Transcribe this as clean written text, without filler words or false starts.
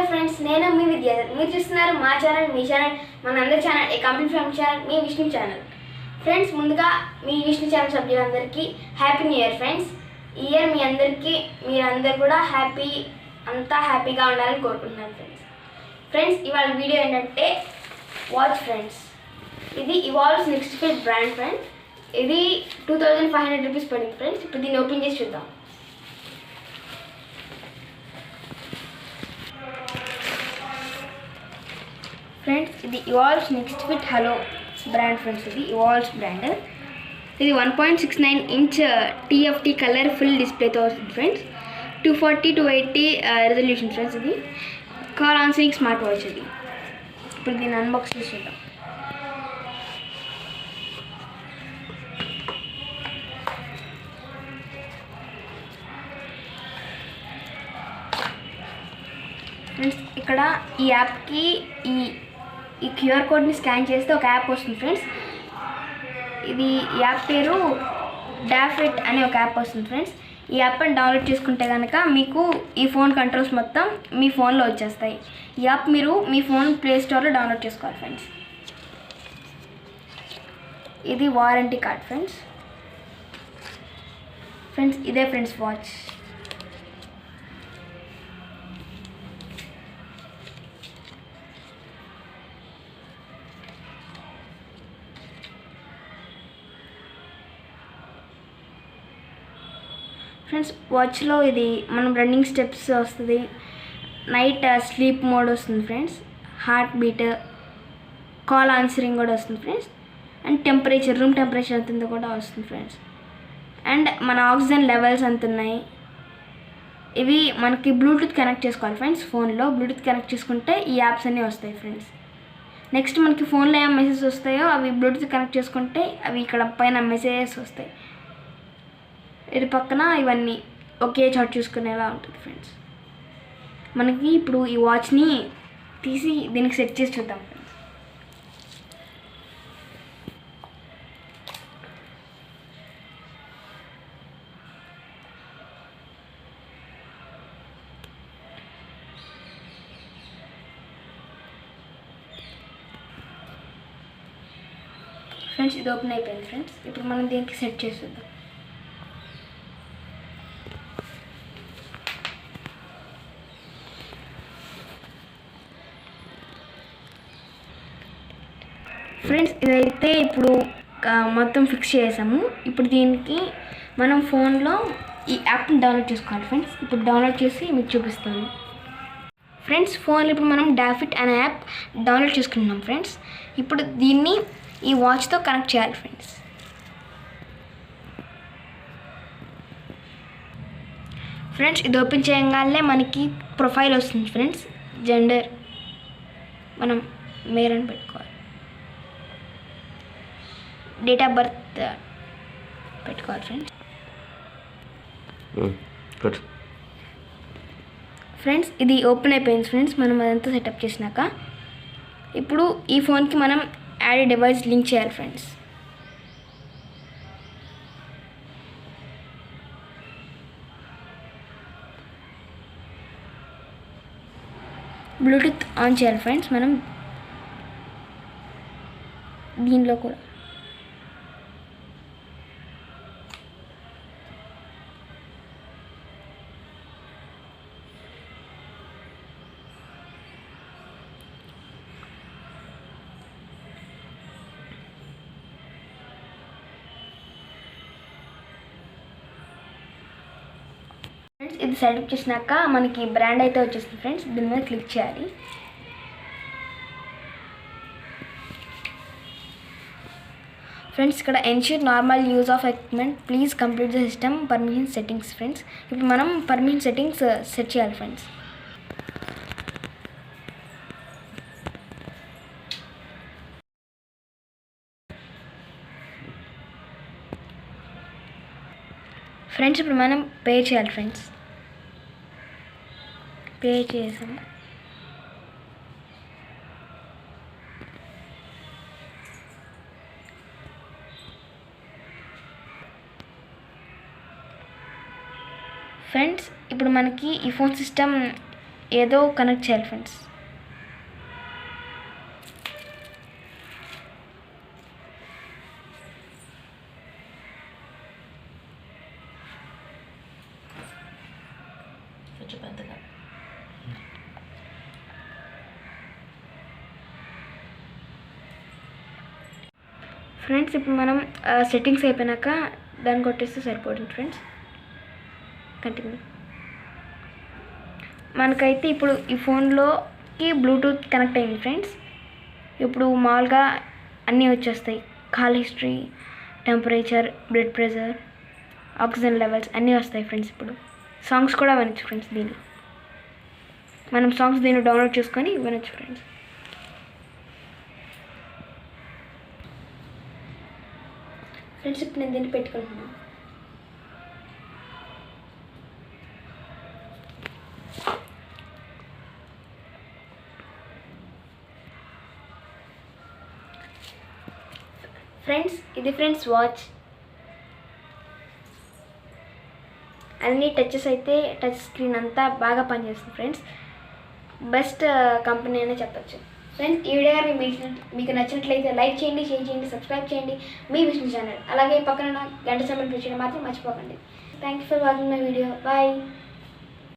Friends, నేను మీ విద్యాధర్. మీరు చూస్తున్నారు మా ఛానల్, మీ ఛానల్, మన అందరి ఛానల్, ఏ కంప్లీట్ ఫ్యామిలీ ఛానల్, మీ విష్ణు ఛానల్. ఫ్రెండ్స్, ముందుగా మీ విష్ణు ఛానల్ సభ్యులందరికీ హ్యాపీ న్యూ ఇయర్ ఫ్రెండ్స్. ఈ ఇయర్ మీ అందరికీ మీరందరూ కూడా హ్యాపీగా ఉండాలని కోరుకుంటున్నాను ఫ్రెండ్స్. ఇవాళ వీడియో ఏంటంటే వాచ్ ఫ్రెండ్స్. ఇది evolves next fit brand friends. ఇది 2500 రూపీస్ పడింది ఫ్రెండ్స్. ఇప్పుడు దీన్ని ఓపెన్ చేసి చూద్దాం. ఫ్రెండ్స్, ఇది evolves next fit hello brand friends. ఇది ఇవాల్వ్స్ బ్రాండ్. ఇది 1.69 ఇంచ్ TFT కలర్ ఫుల్ డిస్ప్లేతో వస్తుంది ఫ్రెండ్స్. 240x80 resolution friends. ఇది కాల్ ఆన్సరింగ్ స్మార్ట్ వాచ్. ఇది ఇప్పుడు దీన్ని అన్బాక్స్ చేసి చూద్దాం. ఫ్రెండ్స్, ఇక్కడ ఈ యాప్కి ఈ క్యూఆర్ కోడ్ని స్కాన్ చేస్తే ఒక యాప్ వస్తుంది ఫ్రెండ్స్. ఇది యాప్ పేరు డాఫిట్ అనే ఒక యాప్ వస్తుంది ఫ్రెండ్స్. ఈ యాప్ని డౌన్లోడ్ చేసుకుంటే కనుక మీకు ఈ ఫోన్ కంట్రోల్స్ మొత్తం మీ ఫోన్లో వచ్చేస్తాయి. ఈ యాప్ మీరు మీ ఫోన్ ప్లే స్టోర్లో డౌన్లోడ్ చేసుకోవాలి ఫ్రెండ్స్. ఇది వారంటీ కార్డ్ ఫ్రెండ్స్. ఇదే ఫ్రెండ్స్ వాచ్. ఫ్రెండ్స్, వాచ్లో ఇది మనం రన్నింగ్ స్టెప్స్ వస్తుంది, నైట్ స్లీప్ మోడ్ వస్తుంది friends, heart beat, call answering కూడా వస్తుంది friends, and temperature, room temperature ఎంత ఉందో కూడా వస్తుంది ఫ్రెండ్స్, అండ్ మన ఆక్సిజన్ లెవెల్స్ ఎంత ఉన్నాయి. ఇవి మనకి బ్లూటూత్ కనెక్ట్ చేసుకోవాలి ఫ్రెండ్స్. ఫోన్లో బ్లూటూత్ కనెక్ట్ చేసుకుంటే ఈ యాప్స్ అన్నీ వస్తాయి ఫ్రెండ్స్. నెక్స్ట్ మనకి ఫోన్లో ఏం మెసేజెస్ వస్తాయో అవి బ్లూటూత్ కనెక్ట్ చేసుకుంటే అవి ఇక్కడ పైన మెసేజెస్ వస్తాయి. ఇది పక్కన ఇవన్నీ ఒకే చోట చూసుకునేలా ఉంటుంది ఫ్రెండ్స్. మనకి ఇప్పుడు ఈ వాచ్ని తీసి దీనికి సెట్ చేసి చూద్దాం ఫ్రెండ్స్. ఇది ఓపెన్ అయిపోయింది ఫ్రెండ్స్. ఇప్పుడు మనం దీనికి సెట్ చేసి చూద్దాం. ఫ్రెండ్స్, ఇదైతే ఇప్పుడు మొత్తం ఫిక్స్ చేసాము. ఇప్పుడు దీనికి మనం ఫోన్లో ఈ యాప్ని డౌన్లోడ్ చేసుకోవాలి ఫ్రెండ్స్. ఇప్పుడు డౌన్లోడ్ చేసి మీకు చూపిస్తాను ఫ్రెండ్స్. ఫోన్లో ఇప్పుడు మనం డాఫిట్ అనే యాప్ డౌన్లోడ్ చేసుకుంటున్నాం ఫ్రెండ్స్. ఇప్పుడు దీన్ని ఈ వాచ్తో కనెక్ట్ చేయాలి ఫ్రెండ్స్. ఇది ఓపెన్ చేయగానే మనకి ప్రొఫైల్ వస్తుంది ఫ్రెండ్స్. జెండర్ మనం మేల్ అని పెట్టుకోవాలి. డేట్ ఆఫ్ బర్త్ పెట్టుకోవాలి ఫ్రెండ్స్. ఇది ఓపెన్ అయిపోయింది ఫ్రెండ్స్. మనం అదంతా సెటప్ చేసినాక ఇప్పుడు ఈ ఫోన్కి మనం యాడ్ డివైస్ లింక్ చేయాలి ఫ్రెండ్స్. బ్లూటూత్ ఆన్ చేయాలి ఫ్రెండ్స్. మనం దీనిలో కూడా ఇది సెటప్ చేసినాక మనకి బ్రాండ్ అయితే వచ్చేస్తుంది ఫ్రెండ్స్. దీని మీద క్లిక్ చేయాలి. ఫ్రెండ్స్, ఇక్కడ ensure normal use of equipment, please complete the system permission settings friends. ఇప్పుడు మనం పర్మిషన్ సెట్టింగ్స్ సెట్ చేయాలి ఫ్రెండ్స్. ఇప్పుడు మనం పే చేయాలి ఫ్రెండ్స్. పే చేసాము. ఫ్రెండ్స్, ఇప్పుడు మనకి ఈ ఫోన్ సిస్టమ్ ఏదో కనెక్ట్ చేయాలి ఫ్రెండ్స్. ఫ్రెండ్స్ ఇప్పుడు మనం సెట్టింగ్స్ అయిపోయినాక దాన్ని కొట్టేస్తే సరిపోతుంది ఫ్రెండ్స్. కంటిన్యూ. మనకైతే ఇప్పుడు ఈ ఫోన్లోకి బ్లూటూత్ కనెక్ట్ అయింది ఫ్రెండ్స్. ఇప్పుడు మామూలుగా అన్నీ వచ్చేస్తాయి. Call history, temperature, blood pressure, oxygen levels అన్నీ వస్తాయి ఫ్రెండ్స్. ఇప్పుడు సాంగ్స్ కూడా వినొచ్చు ఫ్రెండ్స్. మనం సాంగ్స్ దీన్ని డౌన్లోడ్ చేసుకొని వినొచ్చు ఫ్రెండ్స్. ఫ్రెండ్స్ ఇప్పుడు నేను దీన్ని పెట్టుకుంటున్నాను. ఫ్రెండ్స్ ఇది ఫ్రెండ్స్ వాచ్. అన్ని టచెస్ అయితే టచ్ స్క్రీన్ అంతా బాగా పనిచేస్తుంది ఫ్రెండ్స్. బెస్ట్ కంపెనీ అనే చెప్పచ్చు ఫ్రెండ్స్. ఈ వీడియో మీకు నచ్చినట్లయితే లైక్ చేయండి, షేర్ చేయండి, సబ్స్క్రైబ్ చేయండి మీ విష్ణు ఛానల్. అలాగే పక్కన గంట సింబల్ ప్రెస్ చేయడం మాత్రం మర్చిపోకండి. Thank you for watching my video. Bye.